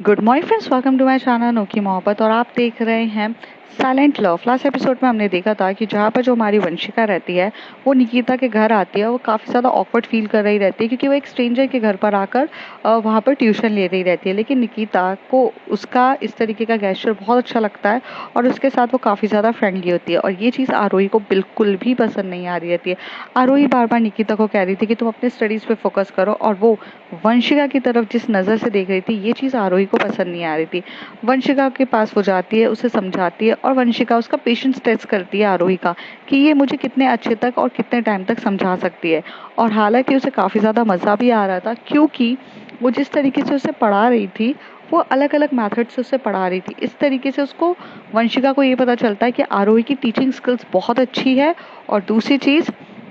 Good morning friends, welcome to my channel अनोखी मोहब्बत। और आप देख रहे हैं साइलेंट लव। लास्ट एपिसोड में हमने देखा था कि जहाँ पर जो हमारी वंशिका रहती है वो निकिता के घर आती है। वो काफ़ी ज़्यादा ऑकवर्ड फील कर रही रहती है क्योंकि वो एक स्ट्रेंजर के घर पर आकर वहाँ पर ट्यूशन ले रही रहती है। लेकिन निकिता को उसका इस तरीके का गेस्चर बहुत अच्छा लगता है और उसके साथ वो काफ़ी ज़्यादा फ्रेंडली होती है। और ये चीज़ आरोही को बिल्कुल भी पसंद नहीं आ रही रहती है। आरोही बार बार निकिता को कह रही थी कि तुम अपने स्टडीज़ पे फोकस करो, और वो वंशिका की तरफ जिस नज़र से देख रही थी ये चीज़ आरोही को पसंद नहीं आ रही थी। वंशिका के पास वो जाती है, उसे समझाती है और वंशिका उसका पेशेंस टेस्ट करती है आरोही का कि ये मुझे कितने अच्छे तक और कितने टाइम तक समझा सकती है। और हालांकि उसे काफ़ी ज़्यादा मज़ा भी आ रहा था क्योंकि वो जिस तरीके से उसे पढ़ा रही थी वो अलग अलग मेथड से उसे पढ़ा रही थी। इस तरीके से उसको वंशिका को ये पता चलता है कि आरोही की टीचिंग स्किल्स बहुत अच्छी है। और दूसरी चीज़,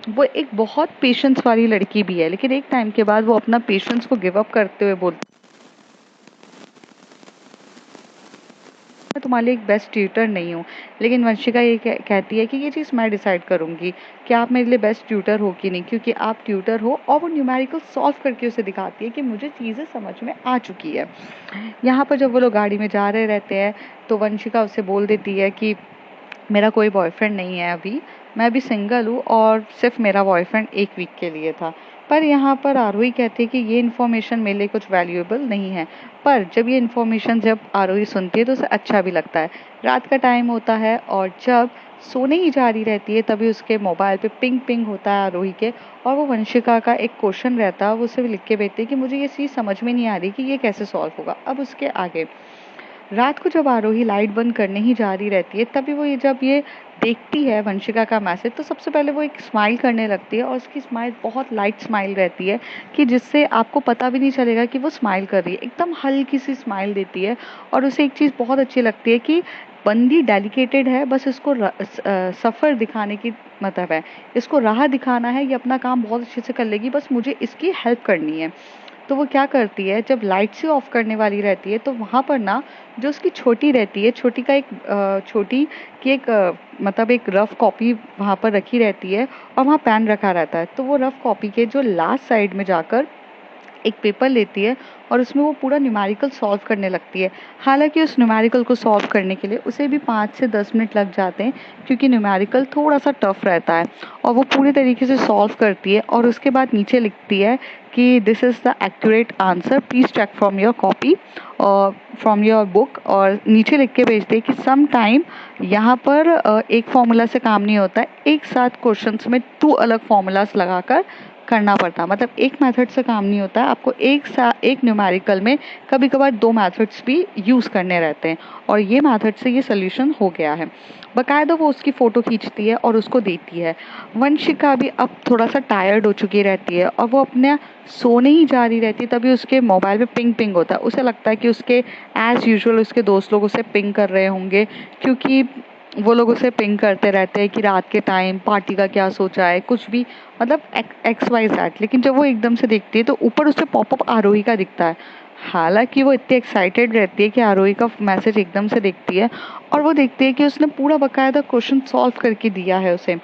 वो एक बहुत पेशेंस वाली लड़की भी है। लेकिन एक टाइम के बाद वो अपना पेशेंस को गिव अप करते हुए बोलती है मैं तुम्हारे लिए एक बेस्ट ट्यूटर नहीं हूँ। लेकिन वंशिका ये कहती है कि ये चीज़ मैं डिसाइड करूँगी कि आप मेरे लिए बेस्ट ट्यूटर हो कि नहीं, क्योंकि आप ट्यूटर हो। और वो न्यूमेरिकल सॉल्व करके उसे दिखाती है कि मुझे चीज़ें समझ में आ चुकी है। यहाँ पर जब वो लोग गाड़ी में जा रहे रहते हैं तो वंशिका उसे बोल देती है कि मेरा कोई बॉयफ्रेंड नहीं है अभी, मैं अभी सिंगल हूँ और सिर्फ मेरा बॉयफ्रेंड एक वीक के लिए था। पर यहाँ पर आरोही कहती है कि ये इन्फॉर्मेशन मेरे लिए कुछ वैल्यूएबल नहीं है। पर जब ये इन्फॉर्मेशन जब आरोही सुनती है तो उसे अच्छा भी लगता है। रात का टाइम होता है और जब सोने ही जा रही रहती है तभी उसके मोबाइल पे पिंग पिंग होता है आरोही के। और वो वंशिका का एक क्वेश्चन रहता है, वो उसे लिख के भेजती है कि मुझे ये चीज़ समझ में नहीं आ रही कि ये कैसे सॉल्व होगा। अब उसके आगे रात को जब आरोही लाइट बंद करने ही जा रही रहती है तभी वो जब ये देखती है वंशिका का मैसेज तो सबसे पहले वो एक स्माइल करने लगती है। और उसकी स्माइल बहुत लाइट स्माइल रहती है कि जिससे आपको पता भी नहीं चलेगा कि वो स्माइल कर रही है। एकदम हल्की सी स्माइल देती है। और उसे एक चीज़ बहुत अच्छी लगती है कि बंदी डेडिकेटेड है, बस इसको सफ़र दिखाने की मतलब है, इसको राह दिखाना है, ये अपना काम बहुत अच्छे से कर लेगी, बस मुझे इसकी हेल्प करनी है। तो वो क्या करती है, जब लाइट से ऑफ करने वाली रहती है तो वहाँ पर ना जो उसकी छोटी रहती है, छोटी का एक छोटी की एक मतलब एक रफ कॉपी वहाँ पर रखी रहती है और वहाँ पेन रखा रहता है। तो वो रफ कॉपी के जो लास्ट साइड में जाकर एक पेपर लेती है और उसमें वो पूरा न्यूमेरिकल सॉल्व करने लगती है। हालांकि उस न्यूमेरिकल को सॉल्व करने के लिए उसे भी 5 से 10 मिनट लग जाते हैं क्योंकि न्यूमेरिकल थोड़ा सा टफ रहता है। और वो पूरी तरीके से सॉल्व करती है और उसके बाद नीचे लिखती है कि this is the accurate answer, please check from your copy और फ्रॉम योर बुक। और नीचे लिख के भेजते हैं कि सम टाइम यहाँ पर एक फॉर्मूला से काम नहीं होता है, एक साथ क्वेश्चंस में 2 अलग फॉर्मूलाज लगाकर करना पड़ता है। मतलब एक मेथड से काम नहीं होता है, आपको एक न्यूमेरिकल में कभी कभार 2 मेथड्स भी यूज़ करने रहते हैं। और ये मेथड से ये सोल्यूशन हो गया है। बाकायदा वो उसकी फ़ोटो खींचती है और उसको देती है। वंशिका भी अब थोड़ा सा टायर्ड हो चुकी रहती है और वो अपने सोने ही जा रही रहती है तभी उसके मोबाइल पे पिंग पिंग होता है। उसे लगता है कि उसके एज़ यूजुअल उसके दोस्त लोग उसे पिंग कर रहे होंगे क्योंकि वो लोग उसे पिंग करते रहते हैं कि रात के टाइम पार्टी का क्या सोचा है, कुछ भी मतलब एक्स वाई जेड। लेकिन जब वो एकदम से देखती है तो ऊपर उसे पॉपअप आरोही का दिखता है। हालांकि वो इतनी एक्साइटेड रहती है कि आरोही का मैसेज एकदम से देखती है और वो देखती है कि उसने पूरा बकायदा क्वेश्चन सॉल्व करके दिया है उसे।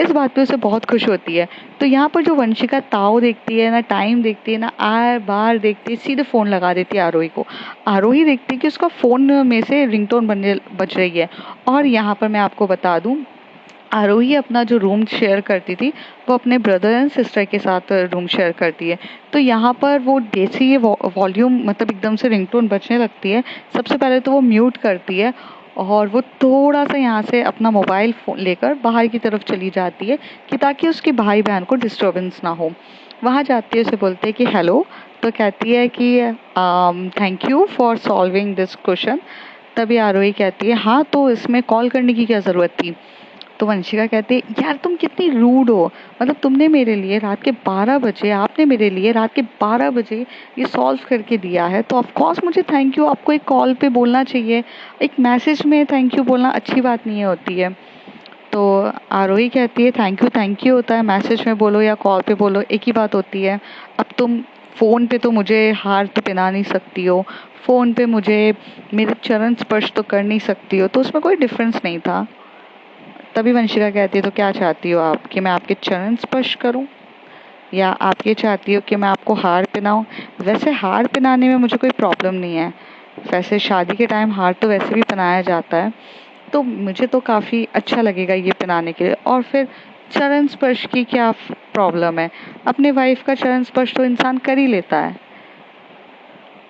इस बात पे उसे बहुत खुश होती है। तो यहाँ पर जो वंशिका ताव देखती है, ना टाइम देखती है, ना आर बार देखती है, सीधे फ़ोन लगा देती है आरोही को। आरोही देखती है कि उसका फ़ोन में से रिंगटोन बज रही है। और यहाँ पर मैं आपको बता दूँ, आरोही अपना जो रूम शेयर करती थी वो अपने ब्रदर एंड सिस्टर के साथ रूम शेयर करती है। तो यहाँ पर वो जैसे ही वॉल्यूम मतलब एकदम से रिंगटोन बजने लगती है, सबसे पहले तो वो म्यूट करती है और वो थोड़ा सा यहाँ से अपना मोबाइल फ़ोन लेकर बाहर की तरफ चली जाती है कि ताकि उसके भाई बहन को डिस्टर्बेंस ना हो। वहाँ जाती है, उसे बोलते हैं कि हेलो। तो कहती है कि thank you for solving this question. तभी आरोही कहती है हाँ, तो इसमें कॉल करने की क्या ज़रूरत थी। तो वंशिका कहती है यार तुम कितनी रूड हो, मतलब तुमने मेरे लिए रात के 12 बजे आपने मेरे लिए रात के 12 बजे ये सॉल्व करके दिया है, तो ऑफ कोर्स मुझे थैंक यू आपको एक कॉल पे बोलना चाहिए। एक मैसेज में थैंक यू बोलना अच्छी बात नहीं होती है। तो आरोही कहती है थैंक यू होता है मैसेज में बोलो या कॉल पे बोलो, एक ही बात होती है। अब तुम फ़ोन पे तो मुझे हार तो पहना नहीं सकती हो, फ़ोन पे मुझे मेरे चरण स्पर्श तो कर नहीं सकती हो, तो उसमें कोई डिफरेंस नहीं था। तभी वंशिका कहती है तो क्या चाहती हो आप, कि मैं आपके चरण स्पर्श करूं या आप ये चाहती हो कि मैं आपको हार पहनाऊं। वैसे हार पहनाने में मुझे कोई प्रॉब्लम नहीं है, वैसे शादी के टाइम हार तो वैसे भी पहनाया जाता है, तो मुझे तो काफ़ी अच्छा लगेगा ये पहनाने के लिए। और फिर चरण स्पर्श की क्या प्रॉब्लम है? अपने वाइफ का चरण स्पर्श तो इंसान कर ही लेता है।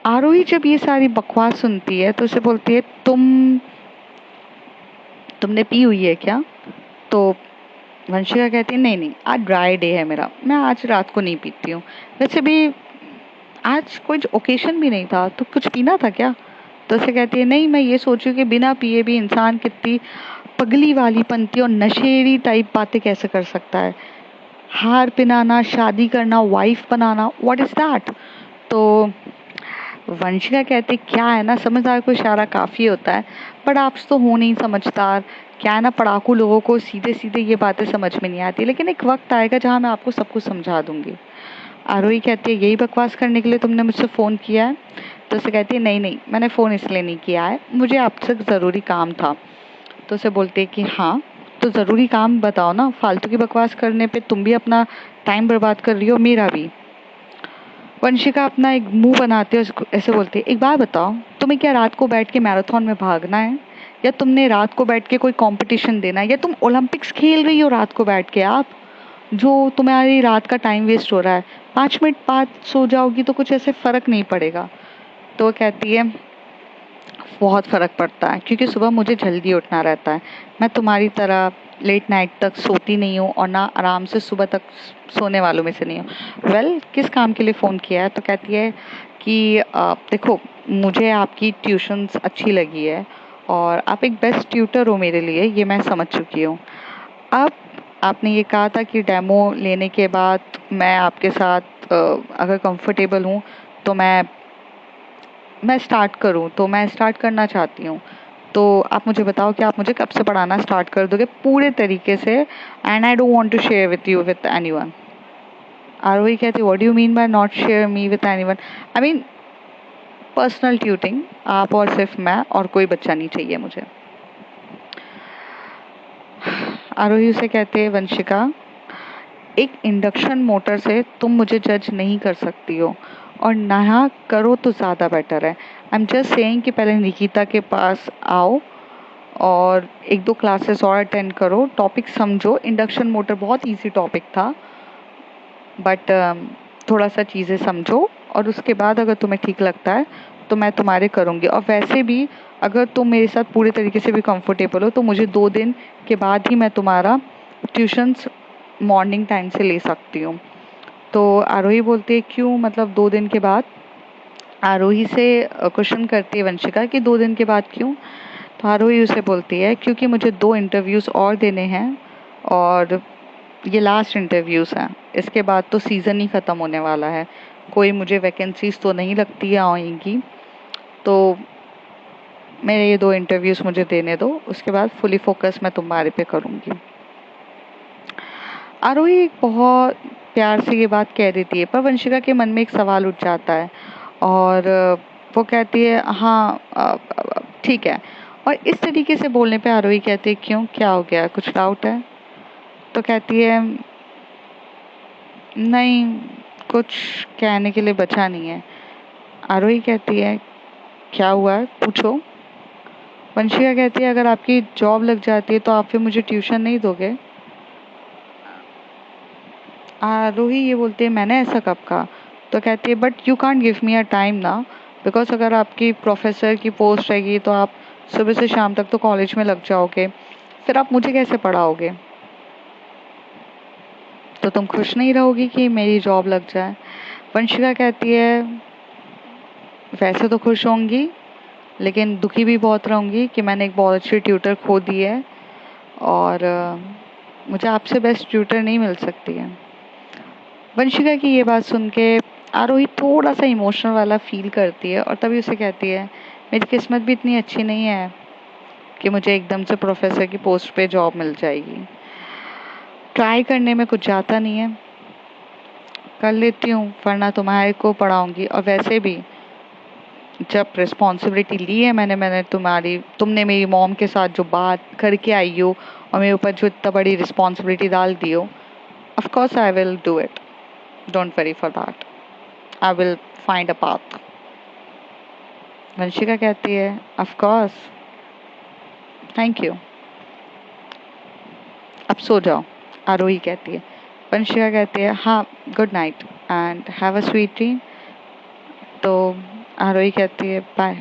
आरोही जब ये सारी बकवास सुनती है तो उसे बोलती है, तुमने पी हुई है क्या? तो वंशिका कहती है, नहीं नहीं, आज ड्राई डे है मेरा, मैं आज रात को नहीं पीती हूँ। वैसे भी आज कोई ओकेशन भी नहीं था, तो कुछ पीना था क्या? तो उसे कहती है, नहीं, मैं ये सोचूं कि बिना पिए भी इंसान कितनी पगली वाली पंक्ति और नशेड़ी टाइप बातें कैसे कर सकता है। हार पहनाना, शादी करना, wife banana, what is that? तो वंशिका कहती, क्या है ना, समझदार को इशारा काफ़ी होता है, बट आप तो हो नहीं समझदार। क्या है ना, पढ़ाकू लोगों को सीधे सीधे ये बातें समझ में नहीं आती, लेकिन एक वक्त आएगा जहाँ मैं आपको सब कुछ समझा दूंगी। आरोही कहती है, यही बकवास करने के लिए तुमने मुझसे फ़ोन किया है? तो उसे कहती है, नहीं नहीं, मैंने फ़ोन इसलिए नहीं किया है, मुझे आपसे ज़रूरी काम था। तो उसे बोलती है कि हाँ, तो ज़रूरी काम बताओ ना, फालतू की बकवास करने पे तुम भी अपना टाइम बर्बाद कर रही हो, मेरा भी। वंशिका अपना एक मुंह बनाते हुए ऐसे बोलती है, एक बात बताओ, तुम्हें क्या रात को बैठ के मैराथन में भागना है, या तुमने रात को बैठ के कोई कंपटीशन देना है, या तुम ओलंपिक्स खेल रही हो रात को बैठ के? आप जो तुम्हारी रात का टाइम वेस्ट हो रहा है, 5 मिनट बाद सो जाओगी तो कुछ ऐसे फर्क नहीं पड़ेगा। तो वो कहती है, बहुत फ़र्क पड़ता है, क्योंकि सुबह मुझे जल्दी उठना रहता है। मैं तुम्हारी तरह लेट नाइट तक सोती नहीं हूँ, और ना आराम से सुबह तक सोने वालों में से नहीं हूँ। वेल, किस काम के लिए फ़ोन किया है? तो कहती है कि देखो, मुझे आपकी ट्यूशन्स अच्छी लगी है, और आप एक बेस्ट ट्यूटर हो मेरे लिए, ये मैं समझ चुकी हूँ। अब आपने ये कहा था कि डेमो लेने के बाद मैं आपके साथ अगर कंफर्टेबल हूँ तो मैं स्टार्ट करूँ, तो मैं स्टार्ट करना चाहती हूँ। तो आप मुझे बताओ कि आप मुझे कब से पढ़ाना स्टार्ट कर दोगे पूरे तरीके से, and I don't want to share with you with anyone. Aarohi कहती, what do you mean by not share me with anyone? I mean personal tutoring, आप और सिर्फ मैं, और कोई बच्चा नहीं चाहिए मुझे। आरोही उसे कहते हैं, वंशिका, एक इंडक्शन मोटर से तुम मुझे जज नहीं कर सकती हो, और ना करो तो ज़्यादा बेटर है। आई एम जस्ट सेइंग कि पहले निकिता के पास आओ और 1-2 क्लासेस और अटेंड करो, टॉपिक समझो। इंडक्शन मोटर बहुत इजी टॉपिक था, बट थोड़ा सा चीज़ें समझो, और उसके बाद अगर तुम्हें ठीक लगता है तो मैं तुम्हारे करूँगी। और वैसे भी अगर तुम मेरे साथ पूरे तरीके से भी कंफर्टेबल हो तो मुझे 2 दिन के बाद ही मैं तुम्हारा ट्यूशन्स मॉर्निंग टाइम से ले सकती हूँ। तो आरोही बोलती है, क्यों, मतलब 2 दिन के बाद? आरोही से क्वेश्चन करती है वंशिका कि 2 दिन के बाद क्यों? तो आरोही उसे बोलती है, क्योंकि मुझे 2 इंटरव्यूज़ और देने हैं, और ये लास्ट इंटरव्यूज़ हैं। इसके बाद तो सीज़न ही ख़त्म होने वाला है, कोई मुझे वैकेंसीज़ तो नहीं लगती है आएंगी। तो मेरे ये 2 इंटरव्यूज़ मुझे देने दो, उसके बाद फुली फोकस मैं तुम्हारे पे करूँगी। आरोही बहुत प्यार से ये बात कह देती है, पर वंशिका के मन में एक सवाल उठ जाता है, और वो कहती है, हाँ, ठीक है। और इस तरीके से बोलने पे आरोही कहती है, क्यों, क्या हो गया, कुछ डाउट है? तो कहती है, नहीं, कुछ कहने के लिए बचा नहीं है। आरोही कहती है, क्या हुआ है, पूछो। वंशिका कहती है, अगर आपकी जॉब लग जाती है तो आप फिर मुझे ट्यूशन नहीं दोगे? आरोही ये बोलती है, मैंने ऐसा कब कहा? तो कहती है, but you can't give me a time ना, बिकॉज अगर आपकी प्रोफेसर की पोस्ट रहेगी तो आप सुबह से शाम तक तो कॉलेज में लग जाओगे, फिर आप मुझे कैसे पढ़ाओगे? तो तुम खुश नहीं रहोगी कि मेरी जॉब लग जाए? वंशिका कहती है, वैसे तो खुश होंगी, लेकिन दुखी भी बहुत रहूँगी कि मैंने एक बहुत अच्छी ट्यूटर खो दी है, और मुझे आपसे बेस्ट ट्यूटर नहीं मिल सकती है। वंशिका की ये बात सुन के आरोही थोड़ा सा इमोशनल वाला फील करती है, और तभी उसे कहती है, मेरी किस्मत भी इतनी अच्छी नहीं है कि मुझे एकदम से प्रोफेसर की पोस्ट पे जॉब मिल जाएगी। ट्राई करने में कुछ जाता नहीं है, कर लेती हूँ, वरना तुम्हारे को पढ़ाऊँगी। और वैसे भी जब रिस्पॉन्सिबिलिटी ली है मैंने तुमने मेरी मॉम के साथ जो बात करके आई हो, और मेरे ऊपर जो इतना बड़ी रिस्पॉन्सिबिलिटी डाल दी हो, of course I will do it, don't worry for that, I will find a path. Vanshika कहती है ऑफ कोर्स, थैंक यू, अब सो जाओ। आरोही कहती है। वंशिका कहती है हाँ, good night and have a sweet dream. तो आरोही कहती है बाय,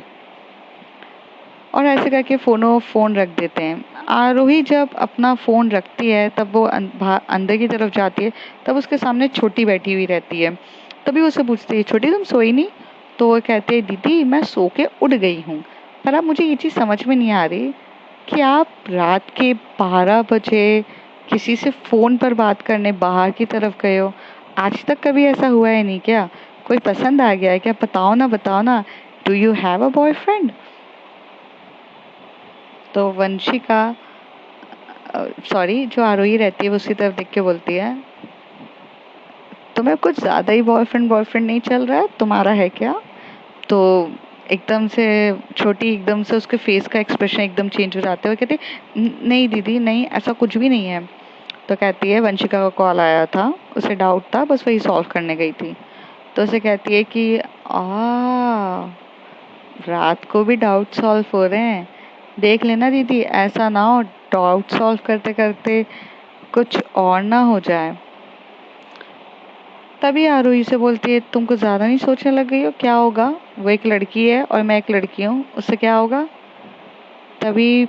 और ऐसे करके फ़ोन रख देते हैं। आरोही जब अपना फ़ोन रखती है तब वो अंदर की तरफ जाती है, तब उसके सामने छोटी बैठी हुई रहती है। तभी वो उससे पूछती है छोटी तुम सोई नहीं? तो वो कहती है दीदी मैं सो के उठ गई हूँ, पर अब मुझे ये चीज़ समझ में नहीं आ रही कि आप रात के 12 बजे किसी से फ़ोन पर बात करने बाहर की तरफ गए हो। आज तक कभी ऐसा हुआ है नहीं क्या? कोई पसंद आ गया है क्या? बताओ ना, बताओ ना। Do you have a boyfriend? तो वंशिका, सॉरी, जो आरोही रहती है वो उसकी तरफ देख के बोलती है तुम्हें कुछ ज़्यादा ही बॉयफ्रेंड बॉयफ्रेंड नहीं चल रहा है, तुम्हारा है क्या? तो एकदम से छोटी, एकदम से उसके फेस का एक्सप्रेशन एकदम चेंज हो जाते हुए कहती नहीं दीदी नहीं, ऐसा कुछ भी नहीं है। तो कहती है वंशिका का कॉल आया था, उसे डाउट था, बस वही सॉल्व करने गई थी। तो उसे कहती है कि रात को भी डाउट सॉल्व हो रहे हैं, देख लेना दीदी, ऐसा ना हो डाउट सॉल्व करते करते कुछ और ना हो जाए। तभी आरोही से बोलती है तुम कुछ ज़्यादा नहीं सोचने लग गई हो? क्या होगा, वो एक लड़की है और मैं एक लड़की हूँ, उससे क्या होगा? तभी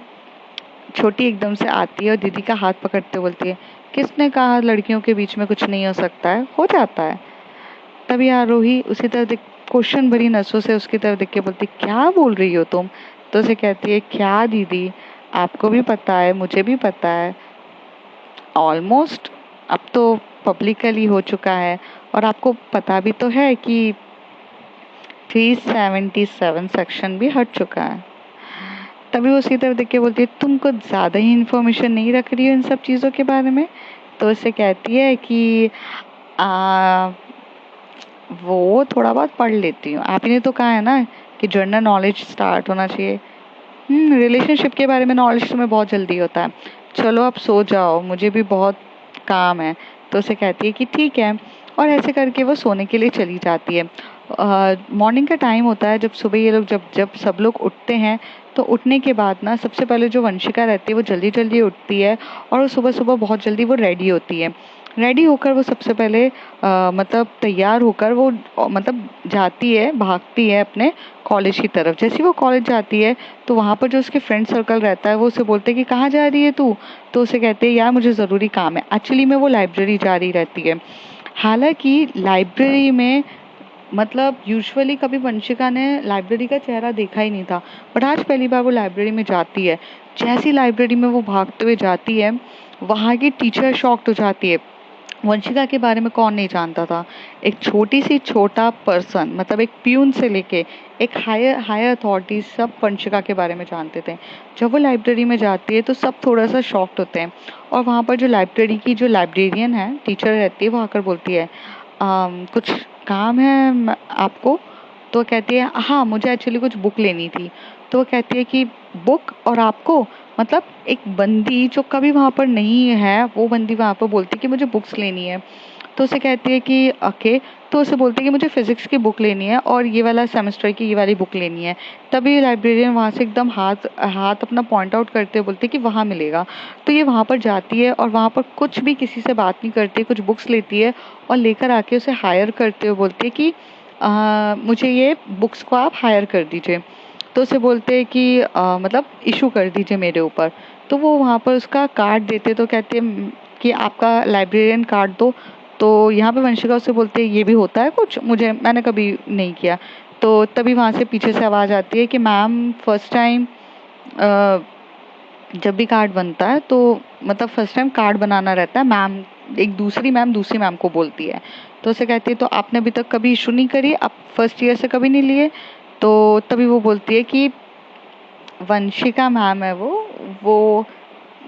छोटी एकदम से आती है और दीदी का हाथ पकड़ते बोलती है किसने कहा लड़कियों के बीच में कुछ नहीं हो सकता है, हो जाता है। तभी आरोही उसी तरह क्वेश्चन भरी नसों से उसकी तरफ देख के बोलती क्या बोल रही हो तुम? तो उसे कहती है क्या दीदी, आपको भी पता है मुझे भी पता है, ऑलमोस्ट अब तो पब्लिकली हो चुका है, और आपको पता भी तो है कि 377 सेक्शन भी हट चुका है। तभी वो उसी तरफ देख के बोलती है तुम कुछ ज़्यादा ही इन्फॉर्मेशन नहीं रख रही हो इन सब चीज़ों के बारे में। तो उसे कहती है कि आ, वो थोड़ा बहुत पढ़ लेती हूँ, आप ही ने तो कहा है ना कि जनरल नॉलेज स्टार्ट होना चाहिए। रिलेशनशिप के बारे में नॉलेज तुम्हें बहुत जल्दी होता है, चलो अब सो जाओ, मुझे भी बहुत काम है। तो उसे कहती है कि ठीक है, और ऐसे करके वो सोने के लिए चली जाती है। मॉर्निंग का टाइम होता है, जब सुबह ये लोग जब जब सब लोग उठते हैं, तो उठने के बाद ना सबसे पहले जो वंशिका रहती है वो जल्दी जल्दी उठती है, और वो सुबह सुबह बहुत जल्दी वो रेडी होती है। रेडी होकर वो सबसे पहले मतलब तैयार होकर वो मतलब जाती है, भागती है अपने कॉलेज की तरफ। जैसे ही वो कॉलेज जाती है तो वहाँ पर जो उसके फ्रेंड सर्कल रहता है वो उसे बोलते हैं कि कहाँ जा रही है तू? तो उसे कहते हैं यार मुझे ज़रूरी काम है, एक्चुअली में वो लाइब्रेरी जा रही रहती है। हालांकि लाइब्रेरी में मतलब यूजुअली कभी वंशिका ने लाइब्रेरी का चेहरा देखा ही नहीं था, बट आज पहली बार वो लाइब्रेरी में जाती है। जैसी लाइब्रेरी में वो भागते हुए जाती है, वहाँ की टीचर शॉक्ड हो जाती है। वंशिका के बारे में कौन नहीं जानता था? एक छोटी सी छोटा पर्सन, मतलब एक प्यून से लेके एक हायर हायर अथॉरिटी, सब वंशिका के बारे में जानते थे। जब वो लाइब्रेरी में जाती है तो सब थोड़ा सा शॉक्ड होते हैं, और वहाँ पर जो लाइब्रेरी की जो लाइब्रेरियन है, टीचर रहती है, वो आकर बोलती है कुछ काम है आपको? तो कहती है हाँ मुझे एक्चुअली कुछ बुक लेनी थी। तो वो कहती है कि बुक और आपको, मतलब एक बंदी जो कभी वहाँ पर नहीं है, वो बंदी वहाँ पर बोलती है कि मुझे बुक्स लेनी है। तो उसे कहती है कि ओके। तो उसे बोलती है कि मुझे फिजिक्स की बुक लेनी है और ये वाला सेमेस्टर की ये वाली बुक लेनी है। तभी लाइब्रेरियन वहाँ से एकदम हाथ हाथ अपना पॉइंट आउट करते हुए बोलती है कि वहाँ मिलेगा। तो ये वहाँ पर जाती है और वहाँ पर कुछ भी किसी से बात नहीं करती, कुछ बुक्स लेती है और लेकर आके उसे हायर करते हुए बोलती है कि मुझे ये बुक्स को आप हायर कर दीजिए। तो उसे बोलते हैं कि मतलब इशू कर दीजिए मेरे ऊपर। तो वो वहाँ पर उसका कार्ड देते, तो कहते हैं कि आपका लाइब्रेरियन कार्ड दो। तो यहाँ पे वंशिका उससे बोलते हैं ये भी होता है कुछ, मैंने कभी नहीं किया। तो तभी वहाँ से पीछे से आवाज़ आती है कि मैम फर्स्ट टाइम जब भी कार्ड बनता है तो मतलब फर्स्ट टाइम कार्ड बनाना रहता है मैम, एक दूसरी मैम को बोलती है। तो उसे कहती है तो आपने अभी तक कभी इशू नहीं करी, आप फर्स्ट ईयर से कभी नहीं लिए? तो तभी वो बोलती है कि वंशिका मैम है वो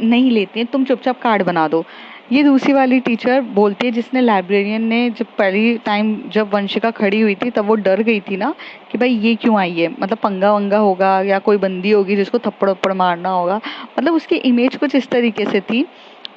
नहीं लेती है, तुम चुपचाप कार्ड बना दो। ये दूसरी वाली टीचर बोलती है जिसने लाइब्रेरियन ने जब पहली टाइम जब वंशिका खड़ी हुई थी तब वो डर गई थी ना कि भाई ये क्यों आई है, मतलब पंगा वंगा होगा या कोई बंदी होगी जिसको थप्पड़ वप्पड़ मारना होगा, मतलब उसकी इमेज कुछ इस तरीके से थी।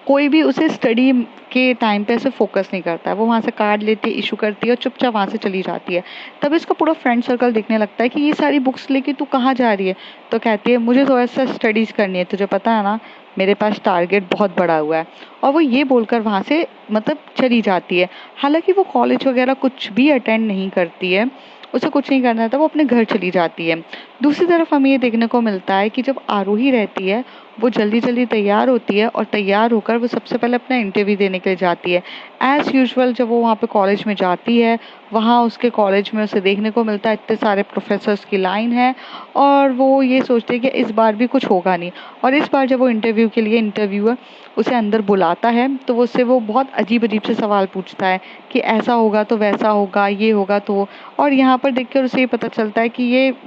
कोई भी उसे स्टडी के टाइम पे ऐसे फोकस नहीं करता है। वो वहाँ से कार्ड लेती है, इशू करती है और चुपचाप वहाँ से चली जाती है। तभी उसका पूरा फ्रेंड सर्कल देखने लगता है कि ये सारी बुक्स लेके तू कहाँ जा रही है। तो कहती है मुझे थोड़ा सा स्टडीज़ करनी है, तुझे पता है ना मेरे पास टारगेट बहुत बड़ा हुआ है। और वो ये बोलकर वहाँ से मतलब चली जाती है। हालांकि वो कॉलेज वगैरह कुछ भी अटेंड नहीं करती है, उसे कुछ नहीं करना था, वो अपने घर चली जाती है। दूसरी तरफ हमें ये देखने को मिलता है कि जब आरोही रहती है वो जल्दी जल्दी तैयार होती है और तैयार होकर वो सबसे पहले अपना इंटरव्यू देने के लिए जाती है। एज़ यूजुअल जब वो वहाँ पे कॉलेज में जाती है, वहाँ उसके कॉलेज में उसे देखने को मिलता है इतने सारे प्रोफेसर्स की लाइन है और वो ये सोचती है कि इस बार भी कुछ होगा नहीं। और इस बार जब वो इंटरव्यू के लिए इंटरव्यूअर उसे अंदर बुलाता है तो वो उससे वो बहुत अजीब अजीब से सवाल पूछता है कि ऐसा होगा तो वैसा होगा, ये होगा तो। और यहाँ पर देखकर उसे ये पता चलता है कि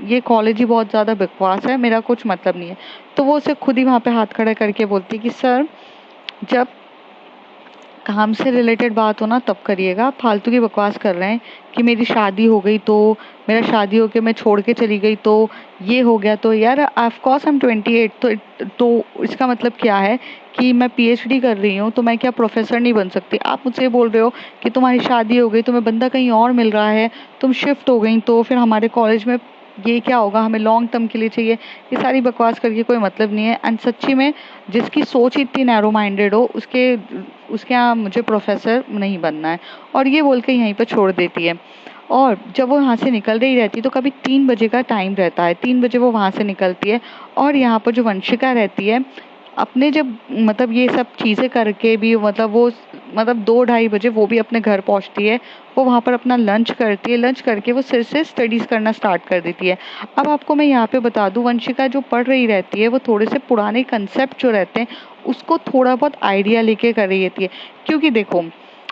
ये कॉलेज ही बहुत ज़्यादा बकवास है, मेरा कुछ मतलब नहीं है। तो वो उसे खुद ही वहाँ पे हाथ खड़ा करके बोलती है कि सर, जब काम से रिलेटेड बात हो ना तब करिएगा, फालतू की बकवास कर रहे हैं कि मेरी शादी हो गई तो, मेरा शादी होके मैं छोड़ के चली गई तो, ये हो गया तो। यार ऑफ कोर्स आई एम 28, तो इसका मतलब क्या है कि मैं पीएचडी कर रही हूँ तो मैं क्या प्रोफेसर नहीं बन सकती। आप मुझसे बोल रहे हो कि तुम्हारी शादी हो गई, तुम्हें बंदा कहीं और मिल रहा है, तुम शिफ्ट हो गई तो फिर हमारे कॉलेज में ये क्या होगा, हमें लॉन्ग टर्म के लिए चाहिए। ये सारी बकवास करके कोई मतलब नहीं है। एंड सच्ची में जिसकी सोच इतनी नैरो माइंडेड हो उसके उसके यहाँ मुझे प्रोफेसर नहीं बनना है। और ये बोल के यहीं पर छोड़ देती है। और जब वो यहाँ से निकल रही रहती है तो कभी 3 बजे का टाइम रहता है, 3 बजे वो वहाँ से निकलती है। और यहाँ पर जो वंशिका रहती है अपने जब मतलब ये सब चीज़ें करके भी मतलब वो मतलब 2-2:30 बजे वो भी अपने घर पहुँचती है। वो वहाँ पर अपना लंच करती है, लंच करके वो फिर से स्टडीज़ करना स्टार्ट कर देती है। अब आपको मैं यहाँ पे बता दूँ, वंशिका जो पढ़ रही रहती है वो थोड़े से पुराने कंसेप्ट जो रहते हैं उसको थोड़ा बहुत आइडिया लेके कर रही रहती है। क्योंकि देखो,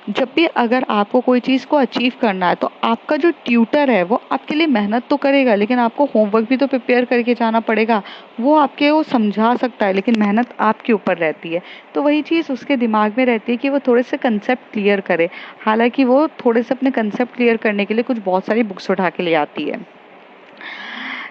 जब भी अगर आपको कोई चीज़ को अचीव करना है तो आपका जो ट्यूटर है वो आपके लिए मेहनत तो करेगा, लेकिन आपको होमवर्क भी तो प्रिपेयर करके जाना पड़ेगा। वो आपके वो समझा सकता है लेकिन मेहनत आपके ऊपर रहती है। तो वही चीज़ उसके दिमाग में रहती है कि वो थोड़े से कंसेप्ट क्लियर करे। हालांकि वो थोड़े से अपने कंसेप्ट क्लियर करने के लिए कुछ बहुत सारी बुक्स उठा के ले आती है।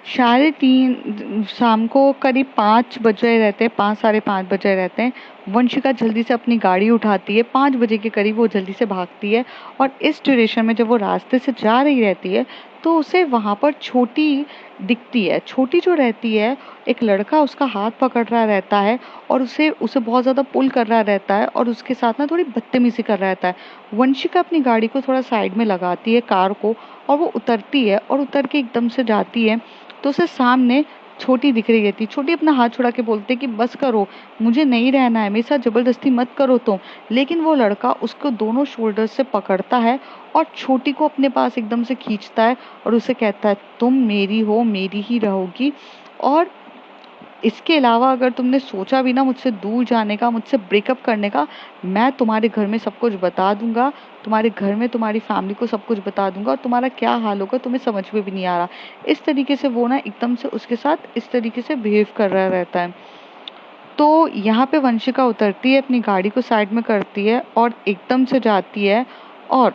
3:30 शाम को करीब 5 बजे रहते हैं, 5 साढ़े 5 बजे रहते हैं। वंशिका जल्दी से अपनी गाड़ी उठाती है, 5 बजे के करीब वो जल्दी से भागती है। और इस ड्यूरेशन में जब वो रास्ते से जा रही रहती है तो उसे वहाँ पर छोटी दिखती है। छोटी जो रहती है, एक लड़का उसका हाथ पकड़ रहा रहता है और उसे उसे बहुत ज़्यादा पुल कर रहा रहता है और उसके साथ ना थोड़ी बदतमीजी कर रहा रहता है। वंशिका अपनी गाड़ी को थोड़ा साइड में लगाती है, कार को, और वो उतरती है और उतर के एकदम से जाती है तो उसे सामने छोटी दिख रही रहती। छोटी अपना हाथ छुड़ा के बोलते कि बस करो, मुझे नहीं रहना है, मेरे साथ जबरदस्ती मत करो तुम। लेकिन वो लड़का उसको दोनों शोल्डर से पकड़ता है और छोटी को अपने पास एकदम से खींचता है और उसे कहता है तुम मेरी हो, मेरी ही रहोगी। और इसके अलावा अगर तुमने सोचा भी ना मुझसे दूर जाने का, मुझसे ब्रेकअप करने का, मैं तुम्हारे घर में सब कुछ बता दूंगा, तुम्हारे घर में तुम्हारी फैमिली को सब कुछ बता दूंगा और तुम्हारा क्या हाल होगा तुम्हें समझ में भी नहीं आ रहा। इस तरीके से वो ना एकदम से उसके साथ इस तरीके से बिहेव कर रहा रहता है। तो यहाँ पे वंशिका उतरती है, अपनी गाड़ी को साइड में करती है और एकदम से जाती है। और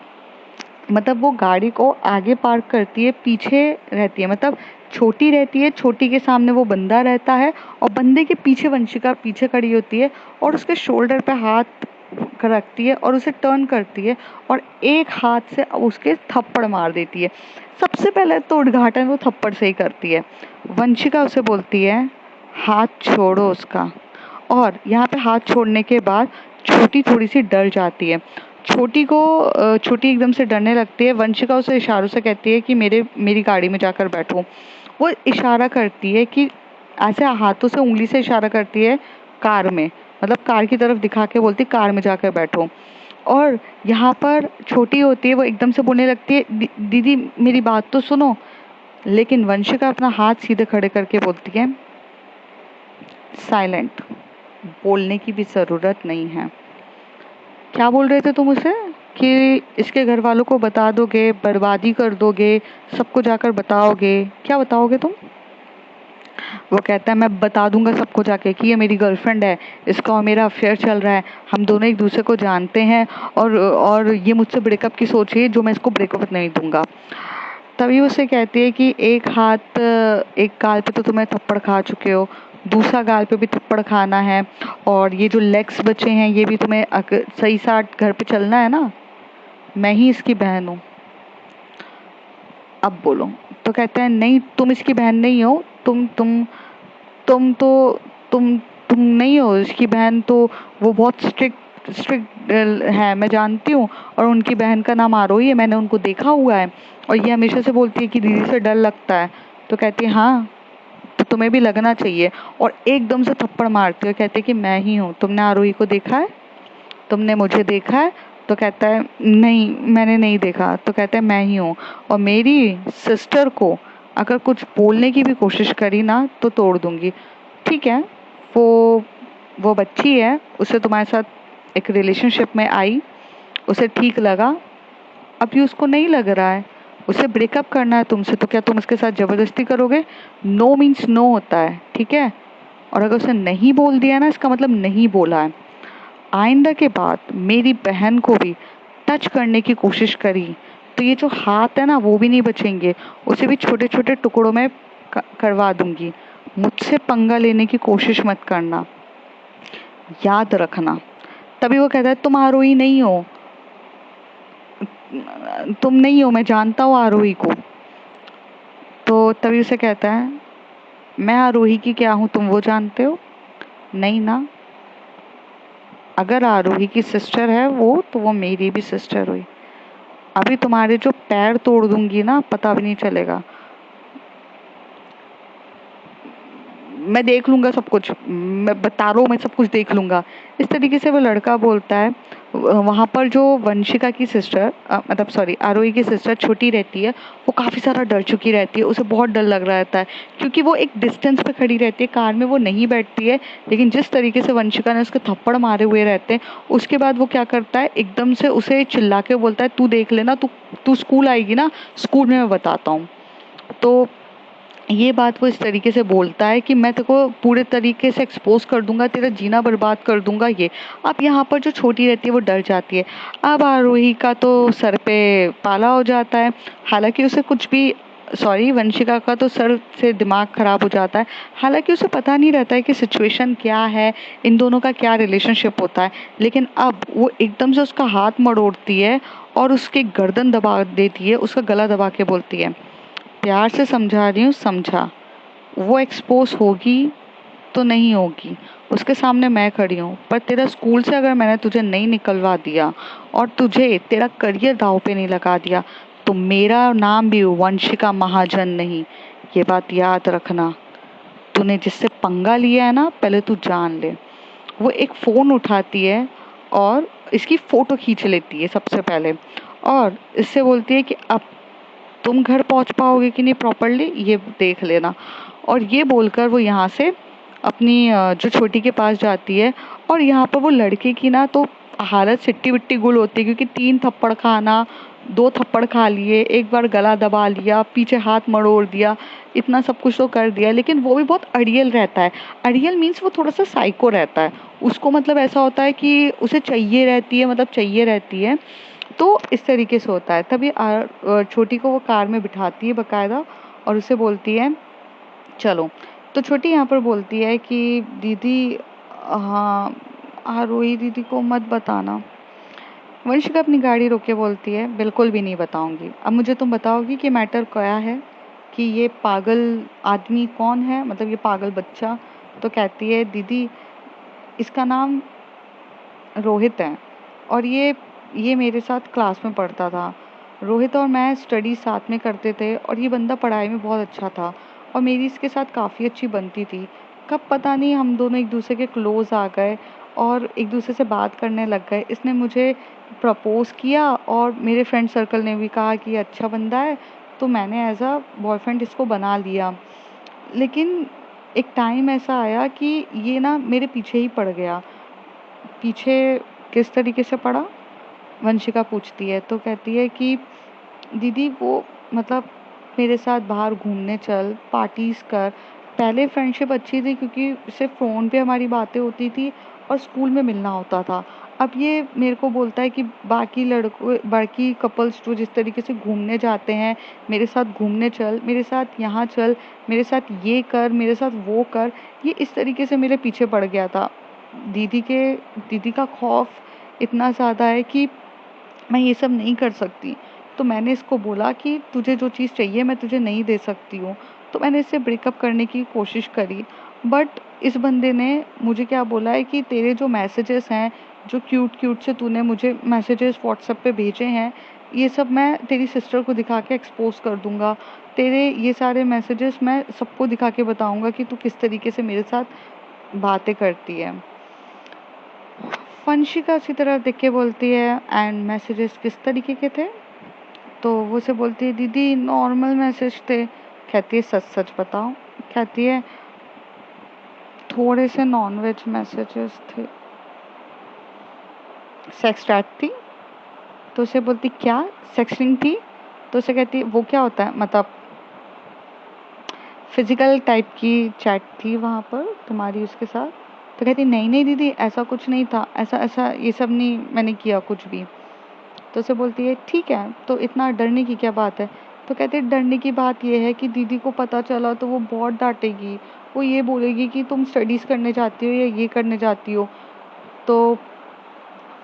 मतलब वो गाड़ी को आगे पार्क करती है, पीछे रहती है, मतलब छोटी रहती है, छोटी के सामने वो बंदा रहता है और बंदे के पीछे वंशिका पीछे खड़ी होती है और उसके शोल्डर पे हाथ रखती है और उसे टर्न करती है और एक हाथ से उसके थप्पड़ मार देती है। सबसे पहले तो उद्घाटन वो थप्पड़ से ही करती है। वंशिका उसे बोलती है हाथ छोड़ो उसका। और यहाँ पे हाथ छोड़ने के बाद छोटी थोड़ी सी डर जाती है। छोटी एकदम से डरने लगती है। वंशिका उसे इशारों से कहती है कि मेरी गाड़ी में जाकर बैठो। वो इशारा करती है कि ऐसे हाथों से उंगली से इशारा करती है कार में, मतलब कार की तरफ दिखा के बोलती है कार में जाकर बैठो। और यहाँ पर छोटी होती है, वो एकदम से बोलने लगती है दीदी मेरी बात तो सुनो। लेकिन वंशिका अपना हाथ सीधे खड़े करके बोलती है साइलेंट, बोलने की भी ज़रूरत नहीं है। क्या बोल रहे थे तुम उसे कि इसके घर वालों को बता दोगे, बर्बादी कर दोगे, सबको जाकर बताओगे, क्या बताओगे तुम? वो कहता है मैं बता दूंगा सबको जाके कि ये मेरी गर्लफ्रेंड है, इसका और मेरा अफेयर चल रहा है, हम दोनों एक दूसरे को जानते हैं और ये मुझसे ब्रेकअप की सोच है जो मैं इसको ब्रेकअप नहीं दूंगा। तभी उसे कहती है कि एक गाल पे तो तुम्हें थप्पड़ खा चुके हो, दूसरा गाल पे भी थप्पड़ खाना है, और ये जो लेग्स बचे हैं ये भी तुम्हें सही साथ घर पे चलना है ना, मैं ही इसकी बहन हूँ, अब बोलो। तो कहते हैं नहीं, तुम इसकी बहन नहीं हो, तुम तो तुम नहीं हो इसकी बहन, तो वो बहुत स्ट्रिक्ट स्ट्रिक्ट है, मैं जानती हूँ, और उनकी बहन का नाम आरोही है, मैंने उनको देखा हुआ है, और ये हमेशा से बोलती है कि दीदी से डर लगता है। तो कहती है हाँ, तो तुम्हें भी लगना चाहिए, और एकदम से थप्पड़ मारती है, कहती है कि मैं ही हूँ, तुमने आरोही को देखा है, तुमने मुझे देखा है? तो कहता है नहीं, मैंने नहीं देखा। तो कहता है मैं ही हूँ, और मेरी सिस्टर को अगर कुछ बोलने की भी कोशिश करी ना तो तोड़ दूंगी। ठीक है, वो वो बच्ची है, उसे तुम्हारे साथ एक रिलेशनशिप में आई, उसे ठीक लगा, अभी उसको नहीं लग रहा है, उसे ब्रेकअप करना है तुमसे, तो क्या तुम उसके साथ जबरदस्ती करोगे? नो मीन्स नो होता है, ठीक है? और अगर उसे नहीं बोल दिया ना, इसका मतलब नहीं बोला है। आइंदा के बाद मेरी बहन को भी टच करने की कोशिश करी तो ये जो हाथ है ना वो भी नहीं बचेंगे, उसे भी छोटे छोटे टुकड़ों में करवा दूंगी। मुझसे पंगा लेने की कोशिश मत करना, याद रखना। तभी वो कहता है तुम आरोही नहीं हो, तुम नहीं हो, मैं जानता हूँ आरोही को। तो तभी उसे कहता है मैं आरोही की क्या हूँ तुम वो जानते हो? नहीं ना, अगर आरोही की सिस्टर है वो, तो वो मेरी भी सिस्टर हुई। अभी तुम्हारे जो पैर तोड़ दूंगी ना, पता भी नहीं चलेगा, मैं देख लूंगा सब कुछ, मैं बता रहा हूँ, मैं सब कुछ देख लूंगा। इस तरीके से वो लड़का बोलता है। वहां पर जो वंशिका की सिस्टर, मतलब सॉरी आरोही की सिस्टर छोटी रहती है, वो काफी सारा डर चुकी रहती है, उसे बहुत डर लग रहा रहता है, क्योंकि वो एक डिस्टेंस पे खड़ी रहती है, कार में वो नहीं बैठती है, लेकिन जिस तरीके से वंशिका ने उसके थप्पड़ मारे हुए रहते हैं, उसके बाद वो क्या करता है, एकदम से उसे चिल्ला के बोलता है तू देख लेना, तू तू स्कूल आएगी ना, स्कूल में मैं बताता हूँ। तो ये बात वो इस तरीके से बोलता है कि मैं तेरे को पूरे तरीके से एक्सपोज कर दूंगा, तेरा जीना बर्बाद कर दूंगा ये। अब यहाँ पर जो छोटी रहती है वो डर जाती है। अब आरोही का तो सर पे पाला हो जाता है, हालांकि उसे कुछ भी, सॉरी वंशिका का तो सर से दिमाग खराब हो जाता है, हालांकि उसे पता नहीं रहता है कि सिचुएशन क्या है, इन दोनों का क्या रिलेशनशिप होता है। लेकिन अब वो एकदम से उसका हाथ मड़ोड़ती है और उसकी गर्दन दबा देती है, उसका गला दबा के बोलती है प्यार से समझा रही हूँ, समझा, वो एक्सपोज होगी तो नहीं होगी, उसके सामने मैं खड़ी हूँ, पर तेरा स्कूल से अगर मैंने तुझे नहीं निकलवा दिया और तुझे तेरा करियर दांव पे नहीं लगा दिया, तो मेरा नाम भी वंशिका महाजन नहीं, ये बात याद रखना। तूने जिससे पंगा लिया है ना, पहले तू जान ले। वो एक फ़ोन उठाती है और इसकी फ़ोटो खींच लेती है सबसे पहले, और इससे बोलती है कि अब तुम घर पहुंच पाओगे कि नहीं प्रॉपरली ये देख लेना। और ये बोलकर वो यहाँ से अपनी जो छोटी के पास जाती है, और यहाँ पर वो लड़के की ना तो हालत सिट्टी बिट्टी गुल होती है, क्योंकि 3 थप्पड़ खाना, 2 थप्पड़ खा लिए, एक बार गला दबा लिया, पीछे हाथ मरोड़ दिया, इतना सब कुछ तो कर दिया, लेकिन वो भी बहुत अड़ियल रहता है। अड़ियल मीन्स वो थोड़ा सा साइको रहता है, उसको मतलब ऐसा होता है कि उसे चाहिए रहती है, मतलब चाहिए रहती है। तो इस तरीके से होता है। तभी छोटी को वो कार में बिठाती है बकायदा, और उसे बोलती है चलो। तो छोटी यहाँ पर बोलती है कि दीदी, हाँ, आरोही दीदी को मत बताना। वंशिका अपनी गाड़ी रोक के बोलती है बिल्कुल भी नहीं बताऊंगी। अब मुझे तुम बताओगी कि मैटर क्या है, कि ये पागल आदमी कौन है, मतलब ये पागल बच्चा। तो कहती है दीदी, इसका नाम रोहित है, और ये मेरे साथ क्लास में पढ़ता था। रोहित और मैं स्टडी साथ में करते थे, और ये बंदा पढ़ाई में बहुत अच्छा था, और मेरी इसके साथ काफ़ी अच्छी बनती थी। कब पता नहीं हम दोनों एक दूसरे के क्लोज आ गए और एक दूसरे से बात करने लग गए। इसने मुझे प्रपोज किया, और मेरे फ्रेंड सर्कल ने भी कहा कि ये अच्छा बंदा है, तो मैंने एज अ बॉयफ्रेंड इसको बना लिया। लेकिन एक टाइम ऐसा आया कि ये ना मेरे पीछे ही पड़ गया। पीछे किस तरीके से पड़ा, वंशिका पूछती है। तो कहती है कि दीदी वो, मतलब मेरे साथ बाहर घूमने चल, पार्टीज कर। पहले फ्रेंडशिप अच्छी थी क्योंकि सिर्फ फ़ोन पे हमारी बातें होती थी और स्कूल में मिलना होता था। अब ये मेरे को बोलता है कि बाकी कपल्स जो जिस तरीके से घूमने जाते हैं, मेरे साथ घूमने चल, मेरे साथ यहाँ चल, मेरे साथ ये कर, मेरे साथ वो कर, ये इस तरीके से मेरे पीछे पड़ गया था। दीदी के दीदी का खौफ इतना ज़्यादा है कि मैं ये सब नहीं कर सकती। तो मैंने इसको बोला कि तुझे जो चीज़ चाहिए मैं तुझे नहीं दे सकती हूँ। तो मैंने इससे ब्रेकअप करने की कोशिश करी, बट इस बंदे ने मुझे क्या बोला है कि तेरे जो मैसेजेस हैं, जो क्यूट क्यूट से तूने मुझे मैसेजेस व्हाट्सएप पे भेजे हैं, ये सब मैं तेरी सिस्टर को दिखा के एक्सपोज कर दूंगा। तेरे ये सारे मैसेजेस मैं सबको दिखा के बताऊंगा कि तू किस तरीके से मेरे साथ बातें करती है। वंशिका उसी तरह देख के बोलती है, एंड मैसेजेस किस तरीके के थे? तो वो से बोलती है, दीदी नॉर्मल मैसेज थे। कहती है सच सच बताओ। कहती है थोड़े से नॉनवेज मैसेजेस थे। सेक्स चैट थी? तो उसे बोलती क्या सेक्सिंग थी? तो उसे कहती है वो क्या होता है, मतलब फिजिकल टाइप की चैट थी वहाँ पर तुम्हारी उसके साथ? तो कहती नहीं नहीं दीदी ऐसा कुछ नहीं था, ऐसा ऐसा ये सब नहीं मैंने किया कुछ भी। तो उसे बोलती है ठीक है तो इतना डरने की क्या बात है? तो कहते डरने की बात यह है कि दीदी को पता चला तो वो बहुत डांटेगी, वो ये बोलेगी कि तुम स्टडीज़ करने जाती हो या ये करने जाती हो। तो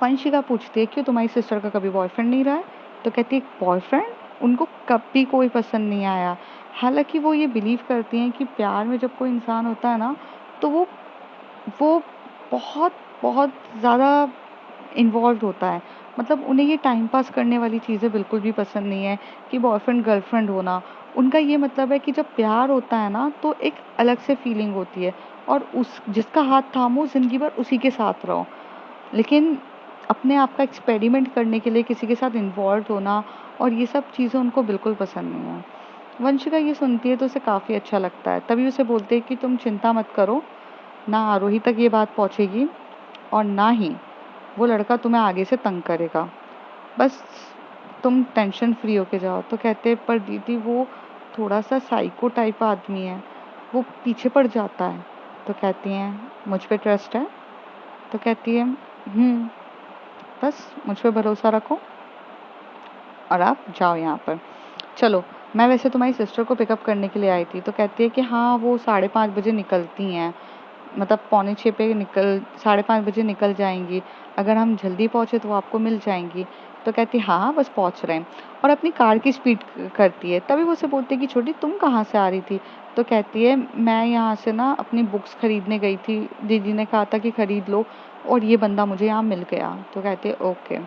वंशिका पूछती है क्यों तुम्हारी सिस्टर का कभी बॉयफ्रेंड नहीं रहा है? तो कहती है बॉयफ्रेंड उनको कभी कोई पसंद नहीं आया। हालांकि वो ये बिलीव करती हैं कि प्यार में जब कोई इंसान होता है ना, तो वो बहुत बहुत ज़्यादा इन्वॉल्व होता है। मतलब उन्हें ये टाइम पास करने वाली चीज़ें बिल्कुल भी पसंद नहीं है कि बॉयफ्रेंड गर्लफ्रेंड होना। उनका ये मतलब है कि जब प्यार होता है ना तो एक अलग से फीलिंग होती है, और उस जिसका हाथ थामो ज़िंदगी भर उसी के साथ रहो। लेकिन अपने आप का एक्सपेरिमेंट करने के लिए किसी के साथ इन्वॉल्व होना और ये सब चीज़ें उनको बिल्कुल पसंद नहीं है। वंशिका ये सुनती है तो उसे काफ़ी अच्छा लगता है। तभी उसे बोलते हैं कि तुम चिंता मत करो, ना आरोही तक ये बात पहुँचेगी और ना ही वो लड़का तुम्हें आगे से तंग करेगा। बस तुम टेंशन फ्री होके जाओ। तो कहते हैं पर दीदी वो थोड़ा सा साइको टाइप आदमी है, वो पीछे पड़ जाता है। तो कहती हैं मुझ पे ट्रस्ट है? तो कहती है बस मुझ पे भरोसा रखो और आप जाओ यहाँ पर। चलो, मैं वैसे तुम्हारी सिस्टर को पिकअप करने के लिए आई थी। तो कहती है कि हाँ वो 5:30 बजे निकलती हैं, मतलब 5:45 पे 5:30 बजे निकल जाएंगी। अगर हम जल्दी पहुँचे तो वो आपको मिल जाएंगी। तो कहती है हाँ हाँ बस पहुँच रहे हैं, और अपनी कार की स्पीड करती है। तभी वो उसे बोलती है कि छोटी तुम कहाँ से आ रही थी? तो कहती है मैं यहाँ से ना अपनी बुक्स खरीदने गई थी, दीदी ने कहा था कि खरीद लो और ये बंदा मुझे यहाँ मिल गया। तो कहती है ओके,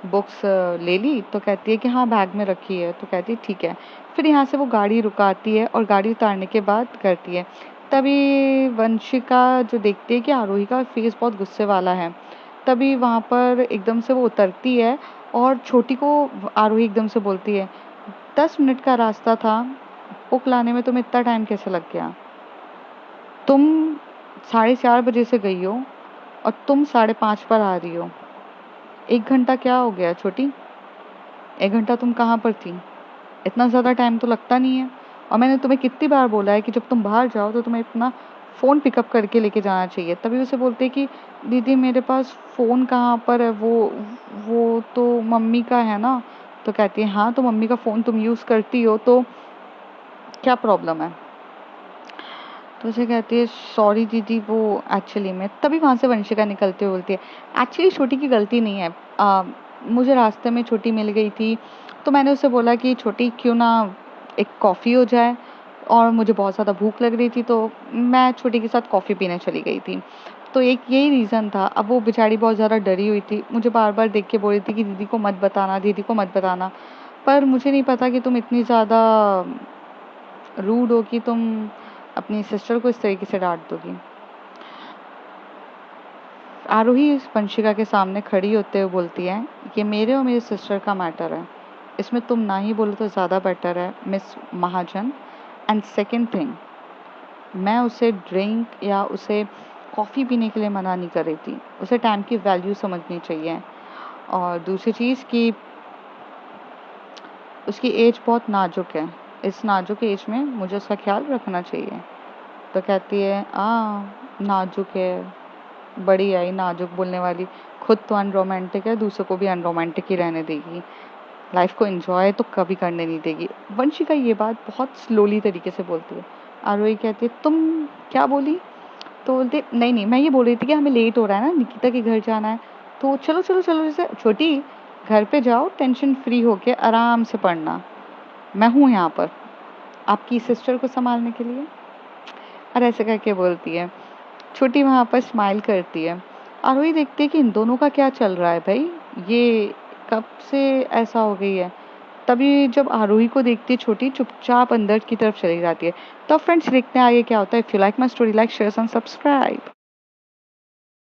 बुक्स ले ली? तो कहती है कि हाँ बैग में रखी है। तो कहती है ठीक है। फिर यहाँ से वो गाड़ी रुकाती है और गाड़ी उतारने के बाद करती है। तभी वंशिका जो देखती है कि आरोही का फेस बहुत गुस्से वाला है, तभी वहाँ पर एकदम से वो उतरती है और छोटी को आरोही एकदम से बोलती है 10 मिनट का रास्ता था, बुक लाने में तुम्हें इतना टाइम कैसे लग गया? तुम 4:30 बजे से गई हो और तुम 5:30 पर आ रही हो। 1 घंटा क्या हो गया छोटी? 1 घंटा तुम कहाँ पर थी? इतना ज़्यादा टाइम तो लगता नहीं है। और मैंने तुम्हें कितनी बार बोला है कि जब तुम बाहर जाओ तो तुम्हें अपना फ़ोन पिकअप करके लेके जाना चाहिए। तभी उसे बोलते हैं कि दीदी मेरे पास फ़ोन कहाँ पर है, वो तो मम्मी का है ना। तो कहती है हाँ तो मम्मी का फ़ोन तुम यूज़ करती हो तो क्या प्रॉब्लम है? तो उसे कहती है सॉरी दीदी वो एक्चुअली में। तभी वहाँ से वंशिका निकलते हुए बोलती है एक्चुअली छोटी की गलती नहीं है, मुझे रास्ते में छोटी मिल गई थी तो मैंने उससे बोला कि छोटी क्यों ना एक कॉफ़ी हो जाए, और मुझे बहुत ज़्यादा भूख लग रही थी तो मैं छोटी के साथ कॉफ़ी पीने चली गई थी। तो एक यही रीज़न था। अब वो बेचारी बहुत ज़्यादा डरी हुई थी, मुझे बार बार देख के बोल रही थी कि दीदी को मत बताना, दीदी को मत बताना। पर मुझे नहीं पता कि तुम इतनी ज़्यादा रूड हो कि तुम अपनी सिस्टर को इस तरीके से डांट दोगी। आरोही इस वंशिका के सामने खड़ी होते हुए बोलती है ये मेरे और मेरी सिस्टर का मैटर है, इसमें तुम ना ही बोलो तो ज़्यादा बेटर है miss Mahajan. And second thing, मैं उसे ड्रिंक या उसे कॉफ़ी पीने के लिए मना नहीं कर रही थी, उसे टाइम की वैल्यू समझनी चाहिए। और दूसरी चीज़ कि उसकी एज बहुत नाजुक है, इस नाजुक एज में मुझे उसका ख्याल रखना चाहिए। तो कहती है नाजुक है, बड़ी आई नाजुक बोलने वाली, खुद तो अनरोमांटिक है, दूसरों को भी अनरोमांटिक ही रहने देगी, लाइफ को एंजॉय तो कभी करने नहीं देगी। वंशिका ये बात बहुत स्लोली तरीके से बोलती है। आरोही कहती है तुम क्या बोली? तो बोलते नहीं नहीं, मैं ये बोल रही थी कि हमें लेट हो रहा है ना, निकिता के घर जाना है, तो चलो चलो चलो, जैसे छोटी घर पे जाओ, टेंशन फ्री होके आराम से पढ़ना, मैं हूँ यहाँ पर आपकी सिस्टर को संभालने के लिए। और ऐसे करके बोलती है। छोटी वहाँ पर स्माइल करती है। आरोही देखती है कि इन दोनों का क्या चल रहा है भाई, ये कब से ऐसा हो गई है। तभी जब आरोही को देखती है, छोटी चुपचाप अंदर की तरफ चली जाती है। तो फ्रेंड्स देखते हैं आगे क्या होता है। If you like my story, like share and subscribe.